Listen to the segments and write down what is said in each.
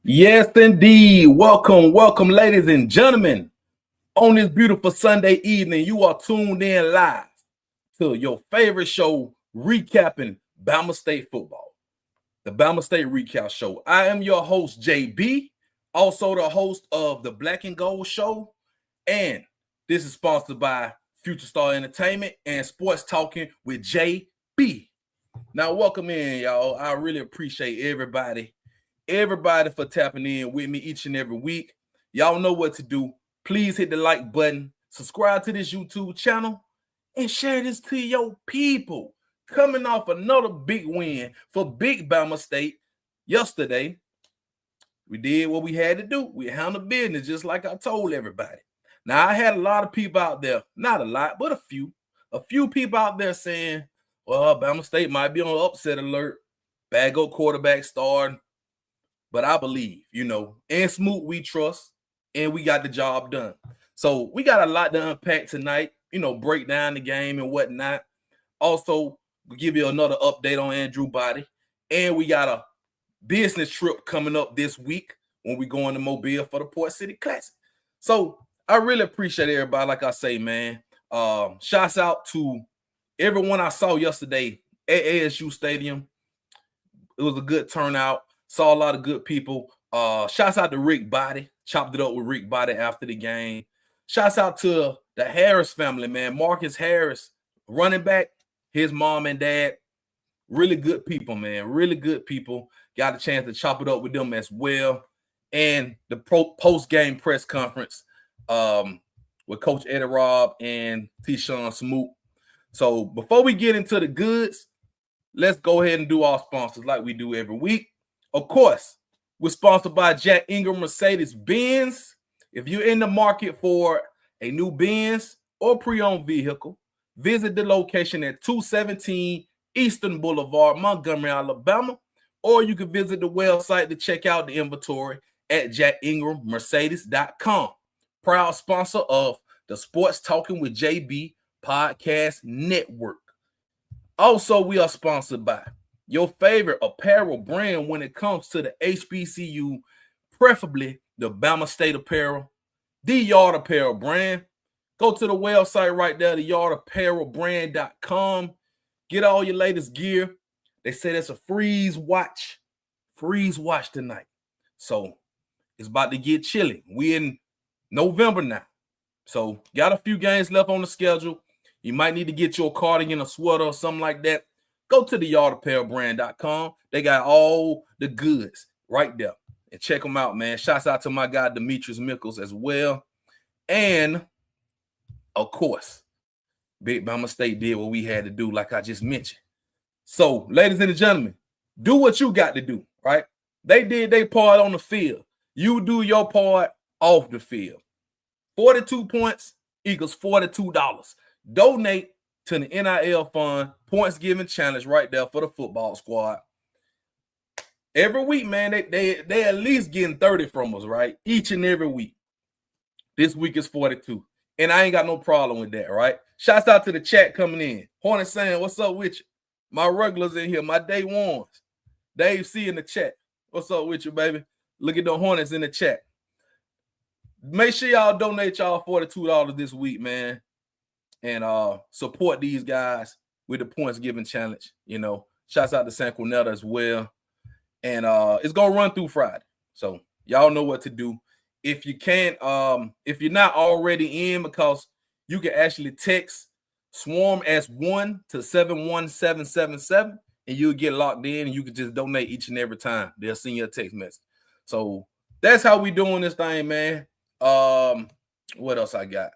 Yes, indeed. Welcome, ladies and gentlemen. On this beautiful Sunday evening, you are tuned in live to your favorite show, recapping Bama State football, the Bama State Recap Show. I am your host, JB, also the host of the Black and Gold Show, and this is sponsored by Future Star Entertainment and Sports Talking with JB. Now, welcome in, y'all. I really appreciate everybody for tapping in with me each and every week. Y'all know what to do. Please hit the like button, subscribe to this YouTube channel, and share this to your people. Coming off another big win for Big Bama State yesterday, we did what we had to do. We handled business just like I told everybody. Now, I had a lot of people out there, not a lot, but a few people out there saying, well, Bama State might be on upset alert. Bad old quarterback starting. But I believe, in Smoot we trust, and we got the job done. So we got a lot to unpack tonight, break down the game and whatnot. Also, we'll give you another update on Andrew Body. And we got a business trip coming up this week when we go into Mobile for the Port City Classic. So I really appreciate everybody, like I say, man. Shouts out to everyone I saw yesterday at ASU Stadium. It was a good turnout. Saw a lot of good people. Shouts out to Rick Body. Chopped it up with Rick Body after the game. Shouts out to the Harris family, man. Marcus Harris, running back, his mom and dad. Really good people, man. Really good people. Got a chance to chop it up with them as well. And the post-game press conference with Coach Eddie Robb and T-Shawn Smoot. So before we get into the goods, let's go ahead and do our sponsors like we do every week. Of course, we're sponsored by Jack Ingram Mercedes-Benz. If you're in the market for a new Benz or pre-owned vehicle, visit the location at 217 Eastern Boulevard, Montgomery, Alabama, or you can visit the website to check out the inventory at jackingrammercedes.com. Proud sponsor of the Sports Talking with JB Podcast Network. Also, we are sponsored by your favorite apparel brand when it comes to the HBCU, preferably the Bama State Apparel, the Yard Apparel brand. Go to the website right there, theyardapparelbrand.com. Get all your latest gear. They say that's a freeze watch tonight. So it's about to get chilly. We in November now. So got a few games left on the schedule. You might need to get your cardigan, a sweater, or something like that. Go to the yardapparelbrand.com. They got all the goods right there. And check them out, man. Shouts out to my guy, Demetrius Mickles, as well. And, of course, Big Bama State did what we had to do, like I just mentioned. So, ladies and gentlemen, do what you got to do, right? They did their part on the field. You do your part off the field. 42 points equals $42. Donate to the NIL Fund Points Giving Challenge right there for the football squad. Every week, man, they at least getting 30 from us, right? Each and every week. This week is 42. And I ain't got no problem with that, right? Shouts out to the chat coming in. Hornet saying, what's up with you? My regulars in here, my day ones. Dave C in the chat. What's up with you, baby? Look at the Hornets in the chat. Make sure y'all donate y'all $42 this week, man. And support these guys with the Points Giving Challenge. Shouts out to San Quinetta as well. And it's going to run through Friday. So y'all know what to do. If you can't, if you're not already in, because you can actually text Swarm as 1 to 71777 and you'll get locked in and you can just donate each and every time. They'll send you a text message. So that's how we doing this thing, man. What else I got?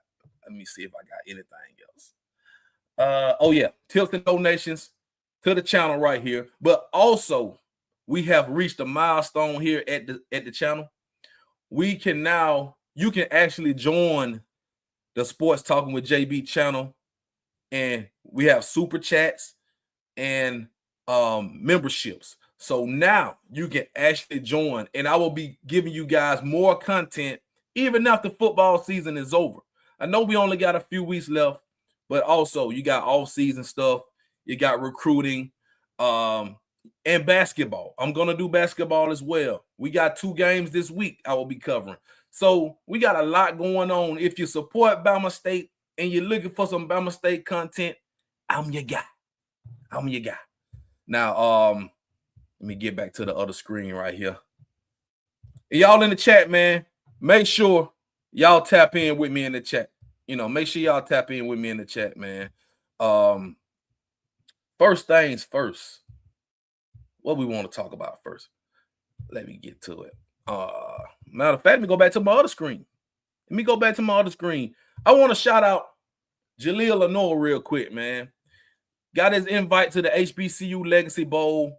Let me see if I got anything else. Oh yeah, tips and donations to the channel right here. But also, we have reached a milestone here at the channel. You can actually join the Sports Talking with JB channel, and we have super chats and memberships. So now you can actually join, and I will be giving you guys more content even after football season is over. I know we only got a few weeks left, but also you got off-season stuff, you got recruiting, and basketball. I'm gonna do basketball as well. We got 2 games this week I will be covering. So we got a lot going on. If you support Bama State and you're looking for some Bama State content, I'm your guy. I'm your guy. Now, let me get back to the other screen right here. Y'all in the chat, man, make sure y'all tap in with me in the chat. Make sure y'all tap in with me in the chat, man. First things first. What we want to talk about first? Let me get to it. Matter of fact, let me go back to my other screen. I want to shout out Jaleel Lenore real quick, man. Got his invite to the HBCU Legacy Bowl.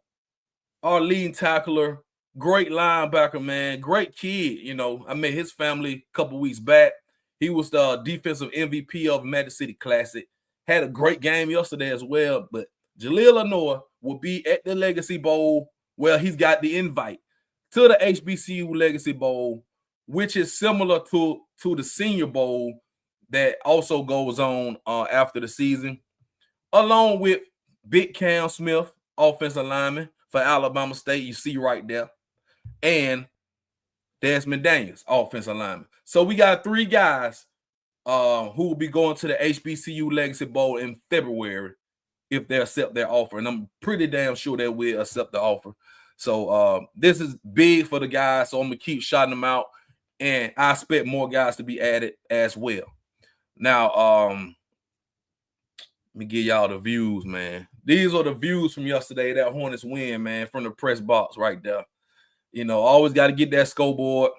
Our leading tackler, great linebacker, man. Great kid. I met his family a couple weeks back. He was the defensive MVP of Magic City Classic. Had a great game yesterday as well. But Jaleel Lenore will be at the Legacy Bowl. Well, he's got the invite to the HBCU Legacy Bowl, which is similar to the Senior Bowl that also goes on after the season, along with Big Cam Smith, offensive lineman for Alabama State, you see right there, and Desmond Daniels, offensive lineman. So we got 3 guys who will be going to the HBCU Legacy Bowl in February if they accept their offer, and I'm pretty damn sure they will accept the offer. So this is big for the guys, so I'm going to keep shouting them out, and I expect more guys to be added as well. Now, let me give y'all the views, man. These are the views from yesterday, that Hornets win, man, from the press box right there. Always got to get that scoreboard.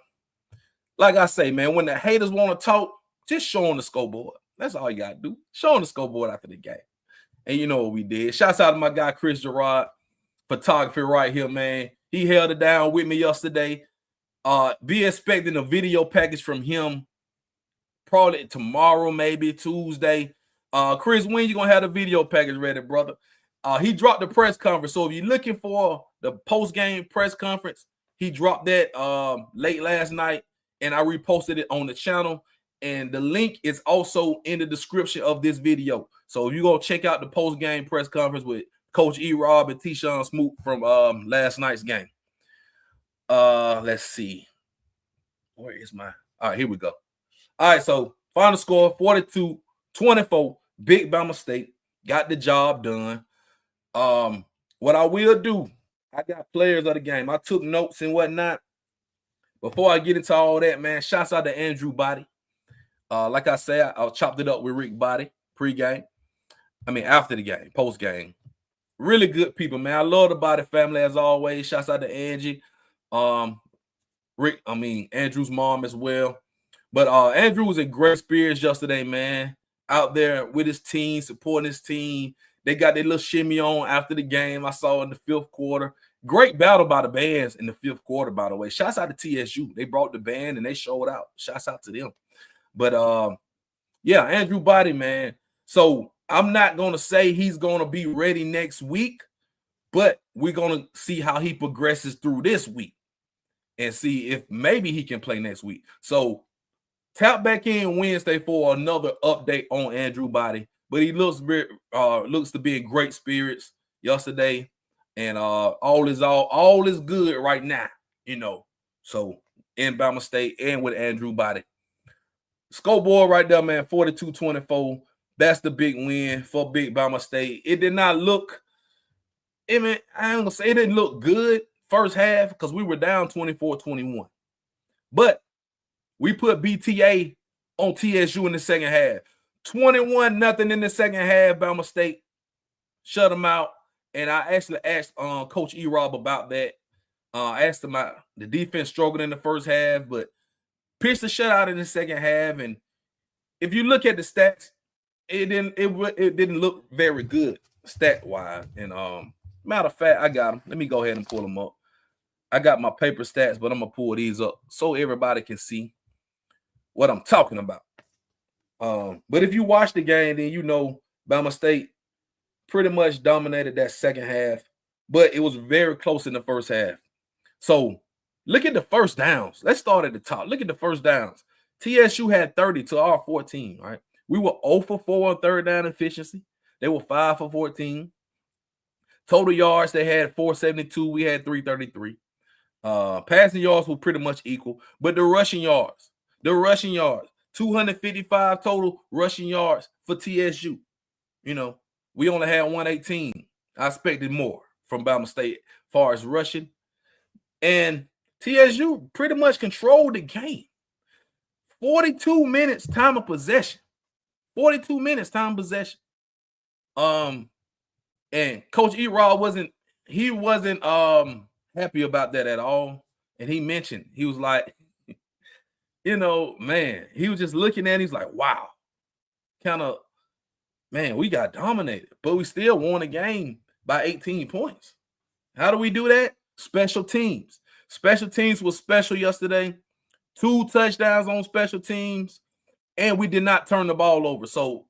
Like I say, man, when the haters want to talk, just show them the scoreboard. That's all you got to do. Show them the scoreboard after the game. And you know what we did. Shouts out to my guy, Chris Gerard, photography right here, man. He held it down with me yesterday. Be expecting a video package from him probably tomorrow, maybe Tuesday. Chris, when you gonna have the video package ready, brother? He dropped the press conference. So if you're looking for the post-game press conference, he dropped that late last night, and I reposted it on the channel. And the link is also in the description of this video. So if you go check out the post-game press conference with Coach E-Rob and T-Shawn Smoot from last night's game. Let's see. Where is my? All right, here we go. All right, so final score 42-24. Big Bama State got the job done. What I will do, I got players of the game. I took notes and whatnot. Before I get into all that, man, shouts out to Andrew Body. Like I said, I chopped it up with Rick Body pre-game. After the game, post-game. Really good people, man. I love the Body family as always. Shouts out to Angie. Andrew's mom as well. But Andrew was in great spirits yesterday, man. Out there with his team, supporting his team. They got their little shimmy on after the game. I saw in the 5th quarter. Great battle by the bands in the 5th quarter, by the way. Shouts out to TSU. They brought the band and they showed out. Shouts out to them. But yeah, Andrew Body, man. So I'm not going to say he's going to be ready next week, but we're going to see how he progresses through this week and see if maybe he can play next week. So tap back in Wednesday for another update on Andrew Body. But he looks to be in great spirits yesterday. And all is good right now, So in Bama State and with Andrew Body. Scoreboard right there, man, 42-24. That's the big win for Big Bama State. It did not look, I ain't gonna say it didn't look good first half because we were down 24-21. But we put BTA on TSU in the second half. 21-0 in the second half, Bama State. Shut them out. And I actually asked Coach E-Rob about that. I asked him about the defense struggled in the first half, but pitched the shutout in the second half. And if you look at the stats, it didn't look very good stat-wise. And matter of fact, I got them. Let me go ahead and pull them up. I got my paper stats, but I'm going to pull these up so everybody can see what I'm talking about. But if you watch the game, then you know Bama State pretty much dominated that second half, but it was very close in the first half. So look at the first downs. Let's start at the top. Look at the first downs. TSU had 30 to our 14, right? We were 0 for 4 on third down efficiency. They were 5 for 14. Total yards, they had 472. We had 333. Passing yards were pretty much equal, but the rushing yards, 255 total rushing yards for TSU. You know, we only had 118. I expected more from Bama State as far as rushing. And TSU pretty much controlled the game. 42 minutes time of possession. 42 minutes time of possession. And Coach E-Rod wasn't happy about that at all. And he mentioned, he was like, you know, man, he was just looking at it, he's like, wow. Man, we got dominated, but we still won the game by 18 points. How do we do that? Special teams. Special teams was special yesterday. 2 touchdowns on special teams, and we did not turn the ball over. So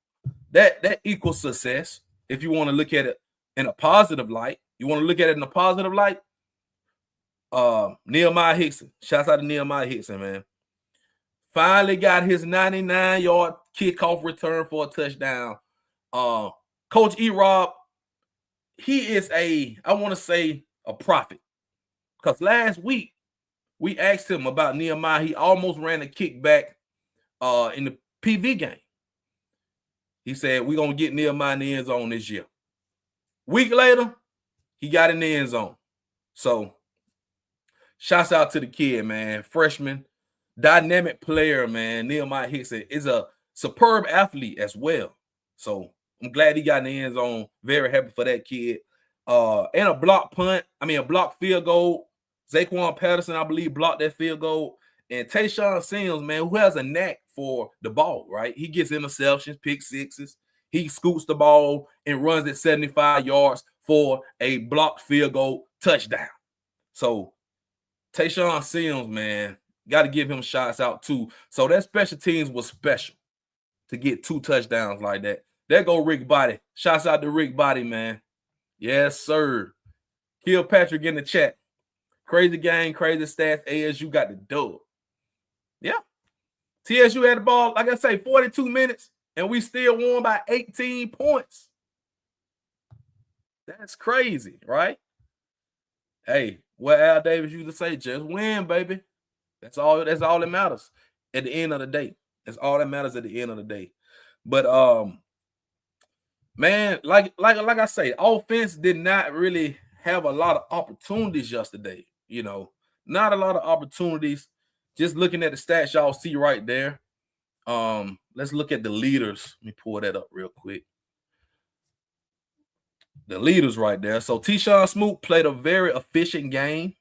that equals success. If you want to look at it in a positive light, Nehemiah Hickson. Shouts out to Nehemiah Hickson, man. Finally got his 99-yard kickoff return for a touchdown. Coach E-Rob, he is I want to say a prophet. Because last week, we asked him about Nehemiah. He almost ran a kickback in the PV game. He said, we're going to get Nehemiah in the end zone this year. Week later, he got in the end zone. So, shouts out to the kid, man. Freshman, dynamic player, man. Nehemiah Hickson is a superb athlete as well. So, I'm glad he got in the end zone. Very happy for that kid. And a block field goal. Zaquan Patterson, I believe, blocked that field goal. And Tayshawn Sims, man, who has a knack for the ball, right? He gets interceptions, pick sixes. He scoots the ball and runs it 75 yards for a blocked field goal touchdown. So, Tayshawn Sims, man, got to give him shots out too. So, that special teams was special to get 2 touchdowns like that. There go Rick Body. Shouts out to Rick Body, man. Yes, sir. Kilpatrick in the chat. Crazy game, crazy stats. ASU got the dub. Yeah. TSU had the ball, like I say, 42 minutes, and we still won by 18 points. That's crazy, right? Hey, what Al Davis used to say, just win, baby. That's all that matters at the end of the day. That's all that matters at the end of the day. But man, like I say, offense did not really have a lot of opportunities yesterday. You know, not a lot of opportunities. Just looking at the stats, y'all see right there. Let's look at the leaders. Let me pull that up real quick. The leaders right there. So Tyshawn Smoot played a very efficient game.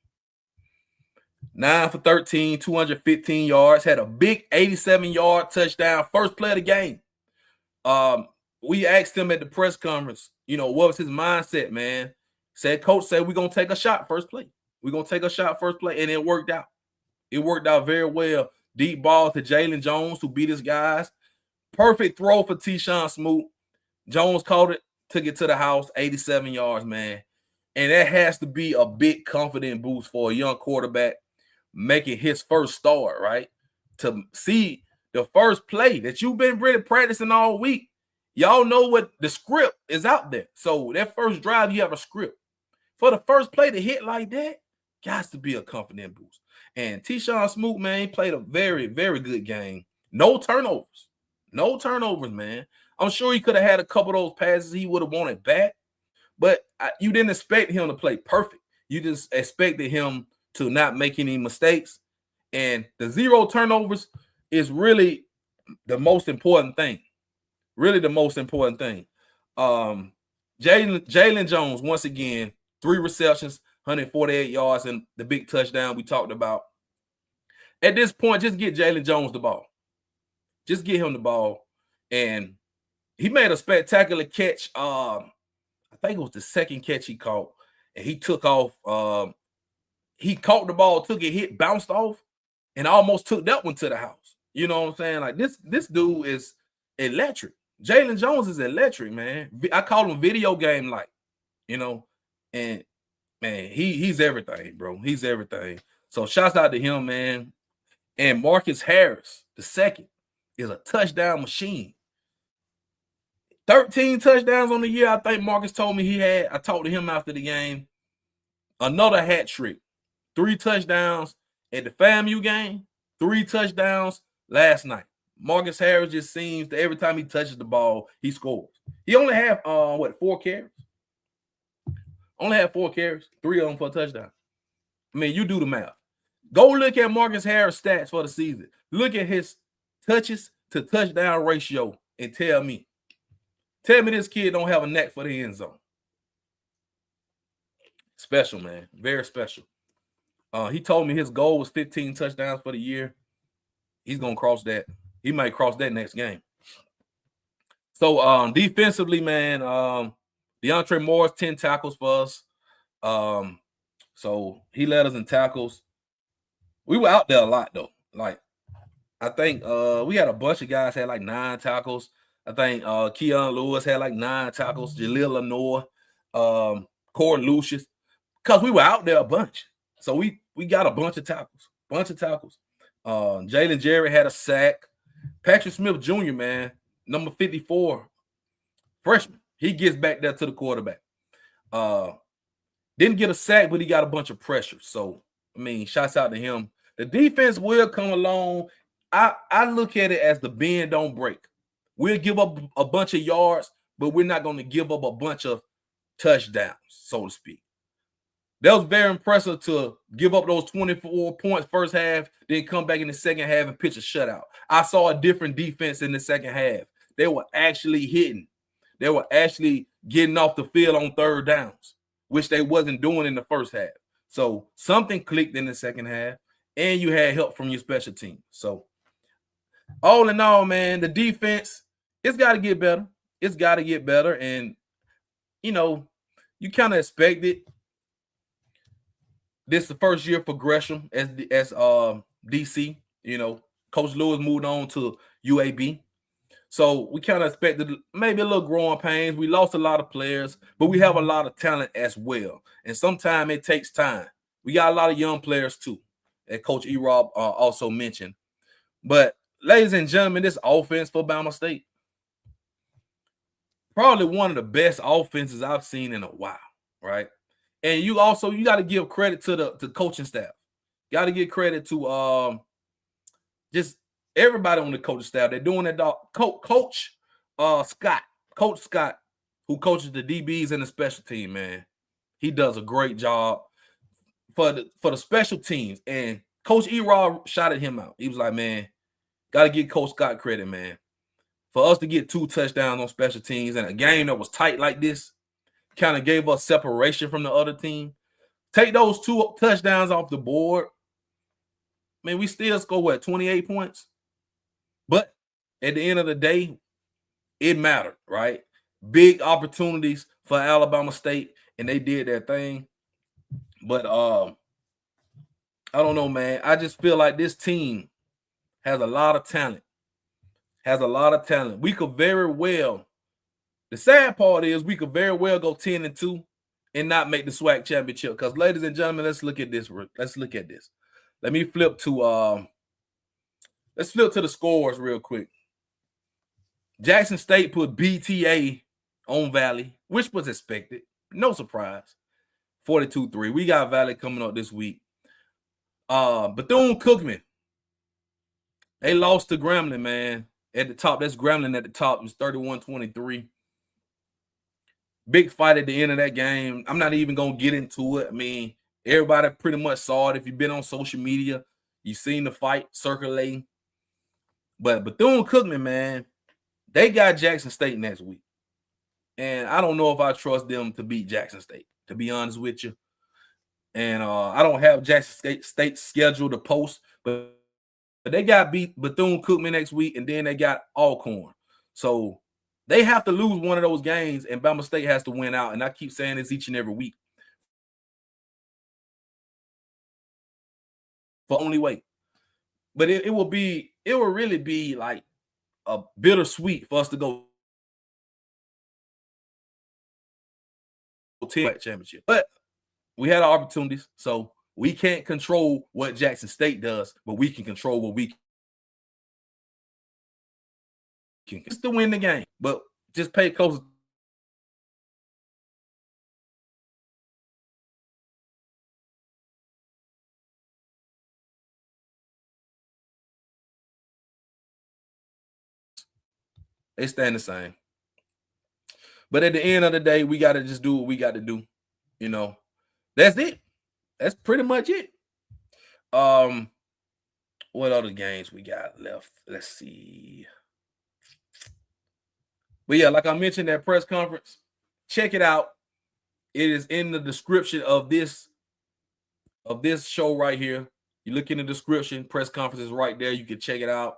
9 for 13, 215 yards. Had a big 87-yard touchdown. First play of the game. We asked him at the press conference, you know, what was his mindset, man? Coach said, we're going to take a shot first play. We're going to take a shot first play, and it worked out. It worked out very well. Deep ball to Jalen Jones, who beat his guys. Perfect throw for Tyshawn Smoot. Jones caught it, took it to the house, 87 yards, man. And that has to be a big confident boost for a young quarterback making his first start, right? To see the first play that you've been really practicing all week. Y'all know what the script is out there. So that first drive, you have a script. For the first play to hit like that, got to be a confident boost. And Tyshawn Smoot, man, played a very, very good game. No turnovers. No turnovers, man. I'm sure he could have had a couple of those passes he would have wanted back. But you didn't expect him to play perfect. You just expected him to not make any mistakes. And the 0 turnovers is really the most important thing. Really the most important thing. Jalen Jones, once again, 3 receptions, 148 yards, and the big touchdown we talked about. At this point, just get Jalen Jones the ball. Just get him the ball. And he made a spectacular catch. I think it was the second catch he caught. And he took off. He caught the ball, took it, hit, bounced off, and almost took that one to the house. You know what I'm saying? Like this dude is electric. Jalen Jones is electric, man. I call him video game like, you know, and man, he's everything, bro. He's everything. So shouts out to him, man. And Marcus Harris, the second, is a touchdown machine. 13 touchdowns on the year, I think Marcus told me he had. I talked to him after the game. Another hat trick. 3 touchdowns at the FAMU game, 3 touchdowns last night. Marcus Harris just seems that every time he touches the ball, he scores. He only have 4 carries? Only had 4 carries, 3 of them for a touchdown. I mean, you do the math. Go look at Marcus Harris' stats for the season. Look at his touches to touchdown ratio and tell me this kid don't have a knack for the end zone. Special, man. Very special. He told me his goal was 15 touchdowns for the year. He's going to cross that. He might cross that next game. So, defensively, man, DeAndre Moore's 10 tackles for us. So he led us in tackles. We were out there a lot, though. Like, I think we had a bunch of guys had like 9 tackles. I think Keon Lewis had like 9 tackles. Jaleel Lenore, Corey Lucius. Because we were out there a bunch. So we got a bunch of tackles. Jalen Jerry had a sack. Patrick Smith Jr., man, number 54, freshman. He gets back there to the quarterback. Didn't get a sack, but he got a bunch of pressure. So, I mean, shouts out to him. The defense will come along. I look at it as the bend don't break. We'll give up a bunch of yards, but we're not going to give up a bunch of touchdowns, so to speak. That was very impressive to give up those 24 points first half, then come back in the second half and pitch a shutout. I saw a different defense in the second half. They were actually hitting. They were actually getting off the field on third downs, which they wasn't doing in the first half. So something clicked in the second half, and you had help from your special team. So all in all, man, the defense, it's got to get better. It's got to get better. And, you know, you kind of expect it. This is the first year for Gresham as DC. You know, Coach Lewis moved on to UAB. So we kind of expected maybe a little growing pains. We lost a lot of players, but we have a lot of talent as well. And sometimes it takes time. We got a lot of young players too, as Coach E-Rob also mentioned. But ladies and gentlemen, this offense for Bama State, probably one of the best offenses I've seen in a while, right? And you got to give credit to the coaching staff. Got to give credit to just everybody on the coaching staff. They're doing it. Coach Scott, who coaches the DBs and the special team, man. He does a great job for the special teams. And Coach E-Rob shouted him out. He was like, man, got to give Coach Scott credit, man. For us to get 2 touchdowns on special teams in a game that was tight like this, kind of gave us separation from the other team. Take those 2 touchdowns off the board. I mean, we still score, 28 points? But at the end of the day, it mattered, right? Big opportunities for Alabama State, and they did their thing. But I don't know, man. I just feel like this team has a lot of talent. We could very well. The sad part is we could very well go 10-2 and not make the SWAC championship. Because, ladies and gentlemen, let's look at this. Let me flip to the scores real quick. Jackson State put BTA on Valley, which was expected. No surprise. 42-3. We got Valley coming up this week. Bethune-Cookman, they lost to Grambling, man. At the top, that's Grambling at the top. It was 31-23. Big fight at the end of that game. I'm not even going to get into it. I mean, everybody pretty much saw it. If you've been on social media, you've seen the fight circulating. But Bethune-Cookman, man, they got Jackson State next week. And I don't know if I trust them to beat Jackson State, to be honest with you. And I don't have Jackson State scheduled to post, but they got beat Bethune-Cookman next week, and then they got Alcorn. So they have to lose one of those games, and Bama State has to win out. And I keep saying this each and every week. For only way. But it will really be like bittersweet for us to go to championship. But we had our opportunities, so we can't control what Jackson State does, but we can control what we can just to win the game. But just pay close. They stand the same. But at the end of the day, we got to just do what we got to do. You know, that's it. That's pretty much it. What other games we got left? Let's see. But yeah, like I mentioned, that press conference, check it out. It is in the description of this show right here. You look in the description, press conference is right there. You can check it out.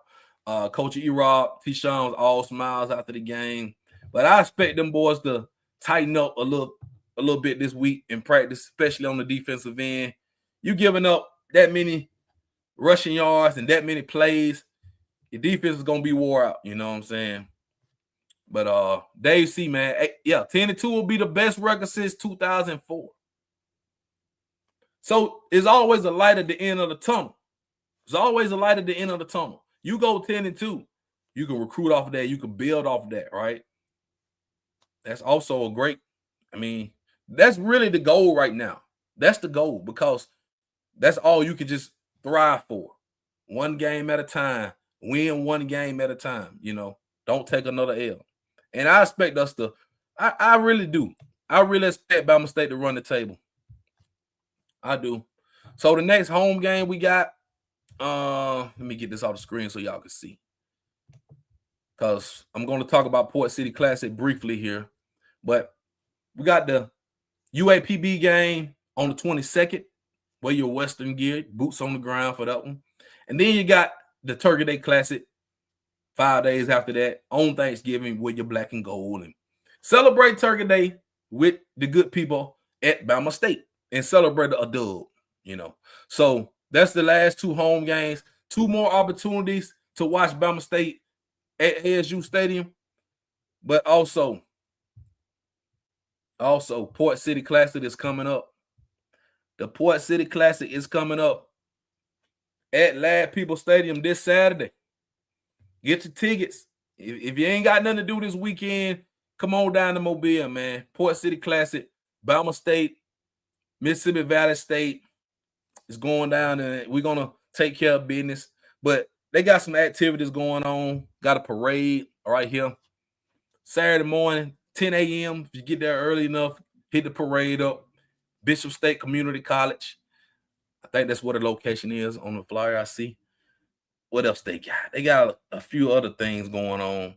Coach E-Rob, T-Shawn was all smiles after the game. But I expect them boys to tighten up a little bit this week in practice, especially on the defensive end. You giving up that many rushing yards and that many plays, your defense is gonna be wore out. You know what I'm saying? But Dave C, man, 10-2 will be the best record since 2004. So it's always a light at the end of the tunnel. There's always a light at the end of the tunnel. You go 10-2, you can recruit off of that. You can build off of that, right? That's also a great, that's really the goal right now. That's the goal because that's all you can just thrive for. One game at a time. Win one game at a time, Don't take another L. And I expect us to, I really do. I really expect Bama State to run the table. I do. So the next home game we got, let me get this off the screen so y'all can see. Because I'm going to talk about Port City Classic briefly here. But we got the UAPB game on the 22nd. Wear your Western gear, boots on the ground for that one. And then you got the Turkey Day Classic 5 days after that on Thanksgiving with your black and gold. And celebrate Turkey Day with the good people at Bama State and celebrate a dub, So that's the last two home games. 2 more opportunities to watch Bama State at ASU Stadium. But also Port City Classic is coming up. The Port City Classic is coming up at Lad People Stadium this Saturday. Get your tickets. If you ain't got nothing to do this weekend, come on down to Mobile, man. Port City Classic, Bama State, Mississippi Valley State is going down, and we're going to take care of business. But they got some activities going on. Got a parade right here. Saturday morning, 10 a.m. If you get there early enough, hit the parade up. Bishop State Community College. I think that's where the location is on the flyer I see. What else they got? They got a few other things going on.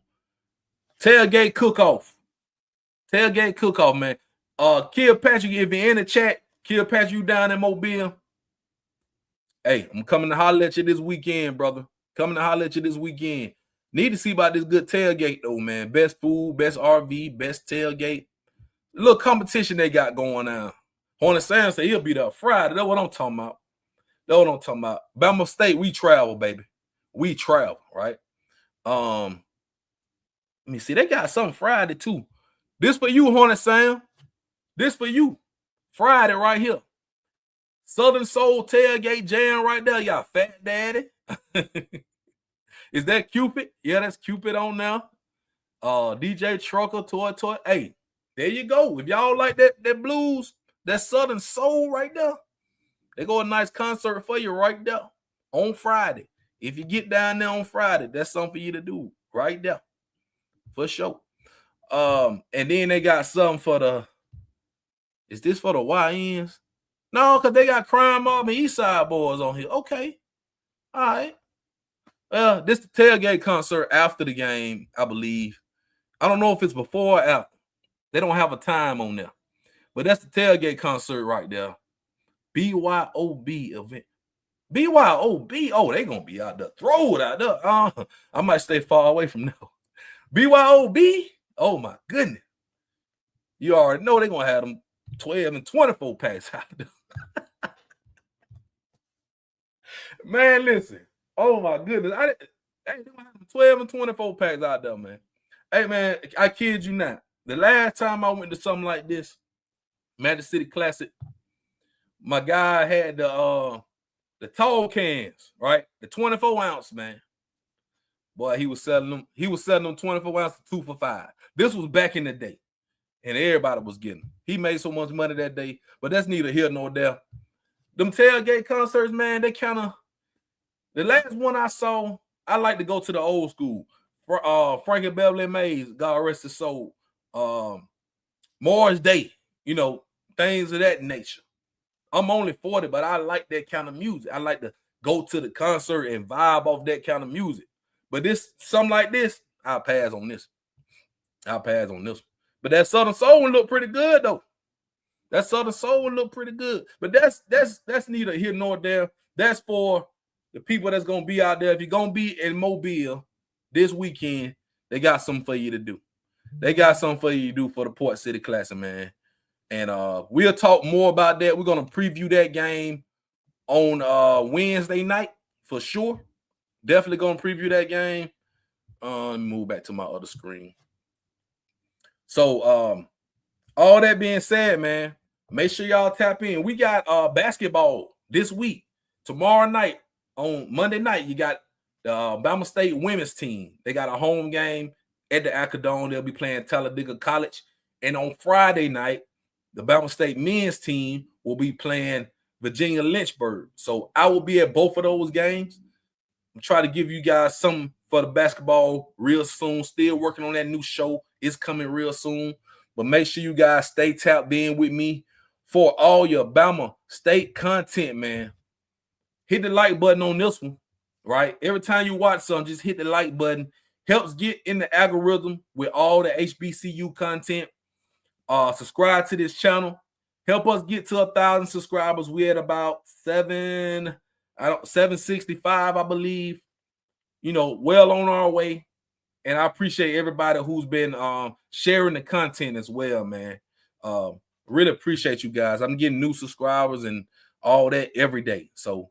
Tailgate cook-off. Man. Kill Patrick, if you're in the chat, Kill Patrick, you down in Mobile. Hey, I'm coming to holler at you this weekend, brother. Need to see about this good tailgate, though, man. Best food, best RV, best tailgate. A little competition they got going on. Hornet Sam said he'll be there Friday. That's what I'm talking about. Bama State, we travel, baby. We travel, right? Let me see. They got something Friday, too. This for you, Hornet Sam. This for you. Friday right here. Southern Soul Tailgate Jam right there, y'all fat daddy. Is that Cupid? Yeah, that's Cupid on now. DJ Trucker, Toy. Hey, there you go. If y'all like that blues, that Southern Soul right there, they go a nice concert for you right there on Friday. If you get down there on Friday, that's something for you to do right there. For sure. And then they got something for the, is this for the YNs? No, because they got Crime Mob and Eastside Boys on here. Okay. All right. This the tailgate concert after the game, I believe. I don't know if it's before or after. They don't have a time on there. But that's the tailgate concert right there. BYOB event. BYOB. Oh, they going to be out there. Throw it out there. I might stay far away from now. BYOB. Oh, my goodness. You already know they're going to have them 12 and 24 packs out there. Man, listen. Oh, my goodness. They going to have them 12 and 24 packs out there, man. Hey, man, I kid you not. The last time I went to something like this, Magic City Classic, my guy had the tall cans, right? The 24 ounce, man. Boy, he was selling them. He was selling them 24 ounces, 2 for $5. This was back in the day, and everybody was getting them. He made so much money that day, but that's neither here nor there. Them tailgate concerts, man, they kind of. The last one I saw, I like to go to the old school. Frankie Beverly Mays, God rest his soul. Morris Day, things of that nature. I'm only 40, but I like that kind of music. I like to go to the concert and vibe off that kind of music. But something like this, I'll pass on this. But that Southern Soul one look pretty good though. But that's neither here nor there. That's for the people that's gonna be out there. If you're gonna be in Mobile this weekend, they got something for you to do. They got something for you to do for the Port City Classic, man. And we'll talk more about that. We're gonna preview that game on Wednesday night for sure. Definitely gonna preview that game. Let me move back to my other screen. So all that being said, man, make sure y'all tap in. We got basketball this week. Tomorrow night, on Monday night, you got the Bama State women's team. They got a home game at the Acadome. They'll be playing Talladega College. And on Friday night, the Bama State men's team will be playing Virginia Lynchburg. So I will be at both of those games. I'm trying to give you guys something for the basketball real soon. Still working on that new show. It's coming real soon. But make sure you guys stay tapped in with me for all your Bama State content, man. Hit the like button on this one, right? Every time you watch something, just hit the like button. Helps get in the algorithm with all the HBCU content. Subscribe to this channel. Help us get to 1,000 subscribers. We're at about 765, I believe. Well on our way. And I appreciate everybody who's been sharing the content as well, man. Really appreciate you guys. I'm getting new subscribers and all that every day. So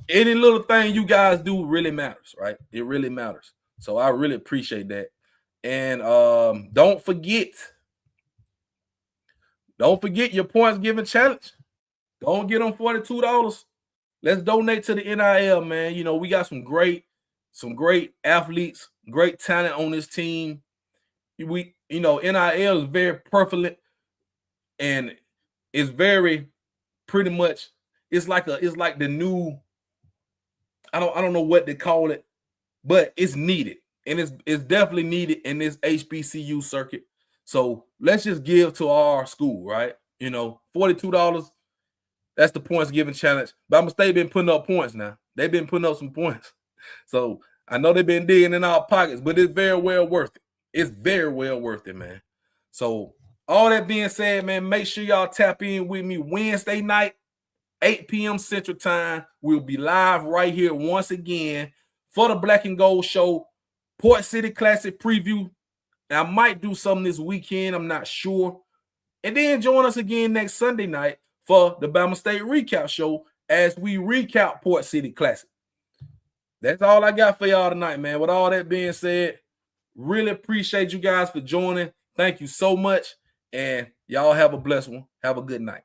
any little thing you guys do really matters, right? It really matters. So I really appreciate that. And don't forget your points giving challenge. Don't get them $42. Let's donate to the NIL, man. We got some great athletes, great talent on this team. NIL is very prevalent, and it's very pretty much. It's like the new. I don't know what they call it, but it's needed, and it's definitely needed in this HBCU circuit. So let's just give to our school, right? $42. That's the points giving challenge. Bama State been putting up points now. They've been putting up some points. So I know they've been digging in our pockets, but it's very well worth it. It's very well worth it, man. So all that being said, man, make sure y'all tap in with me Wednesday night, 8 p.m. Central Time. We'll be live right here once again for the Black and Gold Show, Port City Classic preview. I might do something this weekend. I'm not sure. And then join us again next Sunday night for the Bama State Recap Show as we recap Port City Classic. That's all I got for y'all tonight, man. With all that being said, really appreciate you guys for joining. Thank you so much. And y'all have a blessed one. Have a good night.